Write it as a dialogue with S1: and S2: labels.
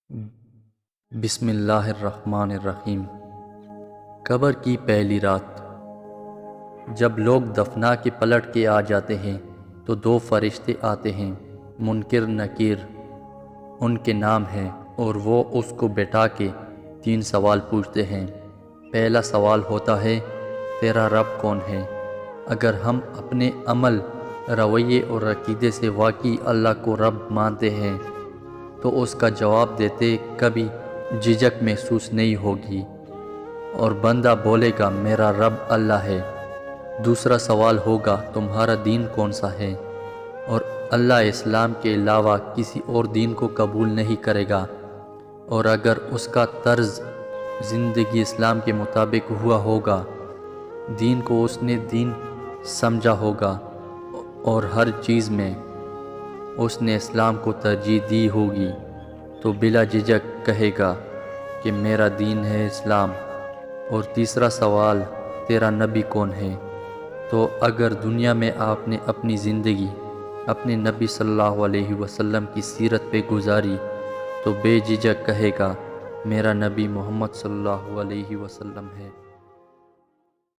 S1: بسم اللہ الرحمن الرحیم۔ قبر کی پہلی رات۔ جب لوگ دفنا کے پلٹ کے آ جاتے ہیں تو دو فرشتے آتے ہیں، منکر نکیر ان کے نام ہیں، اور وہ اس کو بٹھا کے 3 سوال پوچھتے ہیں۔ پہلا سوال ہوتا ہے، تیرا رب کون ہے؟ اگر ہم اپنے عمل، رویے اور عقیدے سے واقعی اللہ کو رب مانتے ہیں تو اس کا جواب دیتے کبھی جھجک محسوس نہیں ہوگی، اور بندہ بولے گا میرا رب اللہ ہے۔ دوسرا سوال ہوگا، تمہارا دین کون سا ہے؟ اور اللہ اسلام کے علاوہ کسی اور دین کو قبول نہیں کرے گا، اور اگر اس کا طرز زندگی اسلام کے مطابق ہوا ہوگا، دین کو اس نے دین سمجھا ہوگا اور ہر چیز میں اس نے اسلام کو ترجیح دی ہوگی، تو بلا جھجک کہے گا کہ میرا دین ہے اسلام۔ اور تیسرا سوال، تیرا نبی کون ہے؟ تو اگر دنیا میں آپ نے اپنی زندگی اپنے نبی صلی اللہ علیہ وسلم کی سیرت پہ گزاری تو بے جھجک کہے گا میرا نبی محمد صلی اللہ علیہ وسلم ہے۔